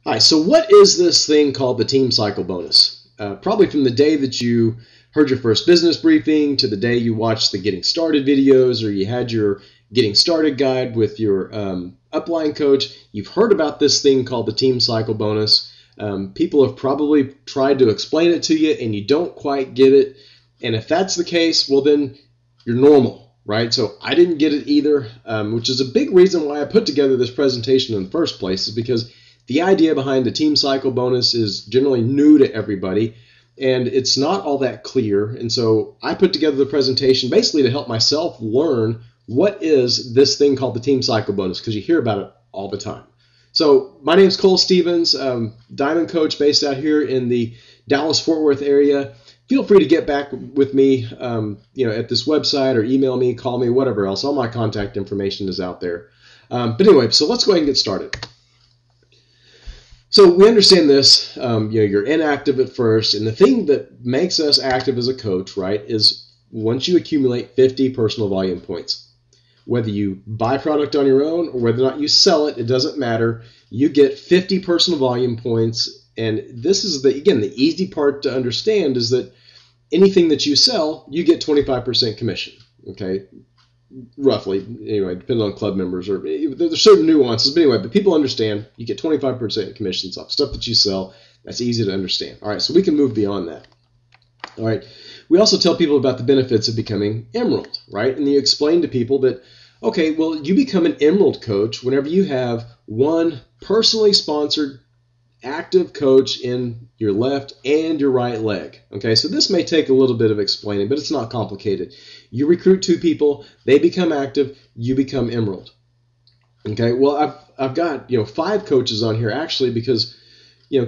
Hi, so what is this thing called the team cycle bonus? Probably from the day that you heard your first business briefing to the day you watched the getting started videos or you had your getting started guide with your upline coach, you've heard about this thing called the team cycle bonus. People have probably tried to explain it to you and you don't quite get it. And if that's the case, well then you're normal, right? So I didn't get it either, which is a big reason why I put together this presentation in the first place, is because the idea behind the team cycle bonus is generally new to everybody, and it's not all that clear. And so I put together the presentation basically to help myself learn what is this thing called the team cycle bonus, because you hear about it all the time. So my name is Cole Stevens, Diamond Coach based out here in the Dallas-Fort Worth area. Feel free to get back with me at this website, or email me, call me, whatever else. All my contact information is out there. But anyway, so let's go ahead and get started. So we understand this, you're inactive at first, and the thing that makes us active as a coach, right, is once you accumulate 50 personal volume points. Whether you buy product on your own or whether or not you sell it, it doesn't matter. You get 50 personal volume points, and this is, the easy part to understand is that anything that you sell, you get 25% commission, okay? Roughly, anyway, depending on club members, or there's certain nuances, but anyway, but people understand you get 25% commissions off stuff that you sell. That's easy to understand. All right, so we can move beyond that. All right, we also tell people about the benefits of becoming Emerald, right? And you explain to people that, okay, well, you become an Emerald coach whenever you have one personally sponsored active coach in your left and your right leg. Okay, so this may take a little bit of explaining, but it's not complicated. You recruit two people, they become active, you become Emerald. Okay, well, I've got 5 coaches on here actually, because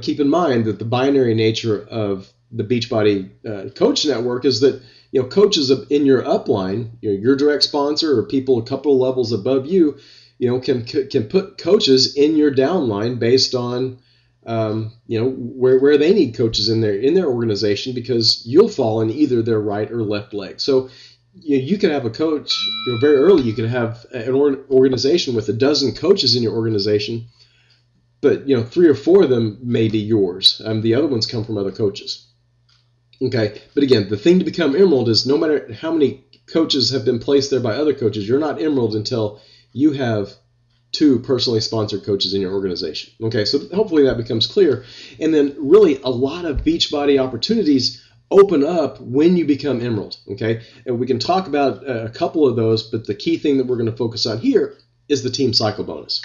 keep in mind that the binary nature of the Beachbody coach network is that coaches in your upline, your direct sponsor, or people a couple of levels above you, can put coaches in your downline based on where they need coaches in their organization, because you'll fall in either their right or left leg. So you could have a coach, very early you could have an organization with a dozen coaches in your organization, but 3 or 4 of them may be yours. The other ones come from other coaches. Okay, but again, the thing to become Emerald is no matter how many coaches have been placed there by other coaches, you're not Emerald until you have 2 personally sponsored coaches in your organization. Okay, so hopefully that becomes clear. And then really a lot of Beachbody opportunities open up when you become Emerald. Okay, and we can talk about a couple of those, but the key thing that we're going to focus on here is the team cycle bonus.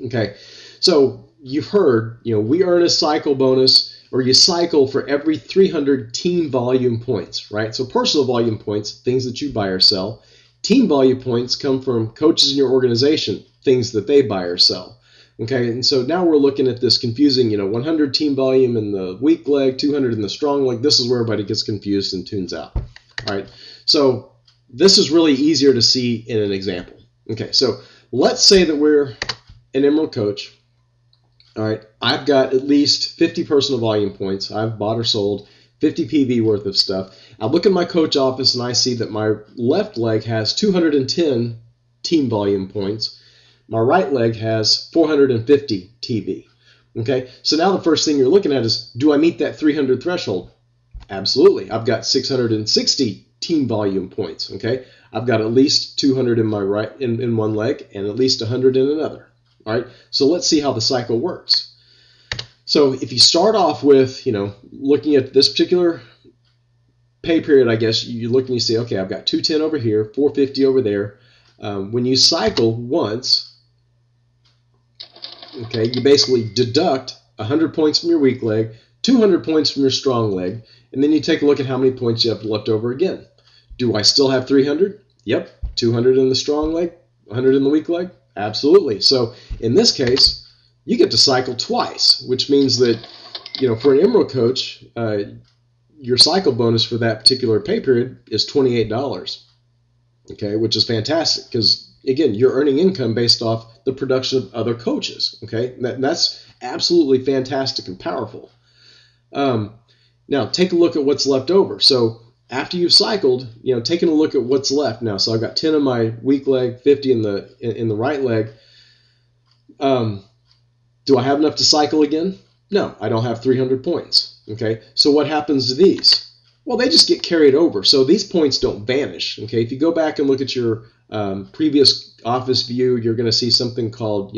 Okay, so you've heard, we earn a cycle bonus, or you cycle for every 300 team volume points, right? So personal volume points, things that you buy or sell. Team volume points come from coaches in your organization, things that they buy or sell. Okay, and so now we're looking at this confusing, 100 team volume in the weak leg, 200 in the strong leg. This is where everybody gets confused and tunes out. All right, so this is really easier to see in an example. Okay, so let's say that we're an Emerald coach. All right, I've got at least 50 personal volume points. I've bought or sold 50 PV worth of stuff. I look in my coach office and I see that my left leg has 210 team volume points. My right leg has 450 TV. Okay, so now the first thing you're looking at is, do I meet that 300 threshold? Absolutely. I've got 660 team volume points. Okay, I've got at least 200 in my right in one leg and at least 100 in another. All right, so let's see how the cycle works. So if you start off with, looking at this particular pay period, I guess you look and you say, okay, I've got 210 over here, 450 over there. When you cycle once, okay, you basically deduct 100 points from your weak leg, 200 points from your strong leg, and then you take a look at how many points you have left over again. Do I still have 300? Yep. 200 in the strong leg, 100 in the weak leg? Absolutely. So in this case, you get to cycle twice, which means that, for an Emerald coach, your cycle bonus for that particular pay period is $28, okay, which is fantastic because, again, you're earning income based off the production of other coaches, okay? That's absolutely fantastic and powerful. Now, take a look at what's left over. So after you've cycled, taking a look at what's left now. So I've got 10 in my weak leg, 50 in the right leg. Do I have enough to cycle again? No, I don't have 300 points. Okay, so what happens to these? Well, they just get carried over. So these points don't vanish. Okay, if you go back and look at your previous office view, you're going to see something called,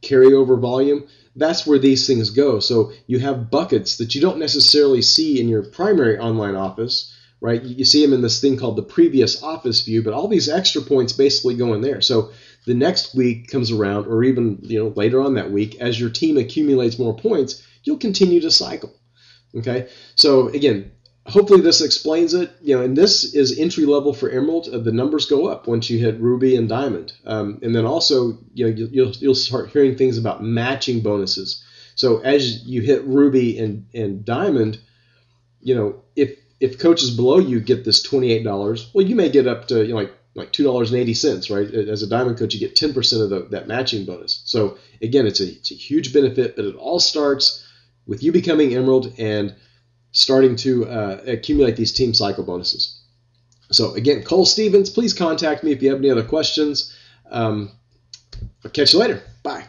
carryover volume. That's where these things go. So you have buckets that you don't necessarily see in your primary online office, right? You see them in this thing called the previous office view, but all these extra points basically go in there. So the next week comes around, or even later on that week, as your team accumulates more points, you'll continue to cycle. Okay, so again, hopefully this explains it. And this is entry level for Emerald. The numbers go up once you hit Ruby and Diamond, and then also you'll start hearing things about matching bonuses. So as you hit Ruby and Diamond, if coaches below you get this $28, well, you may get up to like $2.80, right? As a Diamond coach, you get 10% of that matching bonus. So again, it's a huge benefit, but it all starts with you becoming Emerald and starting to accumulate these team cycle bonuses. So again, Cole Stevens, please contact me if you have any other questions. I'll catch you later. Bye.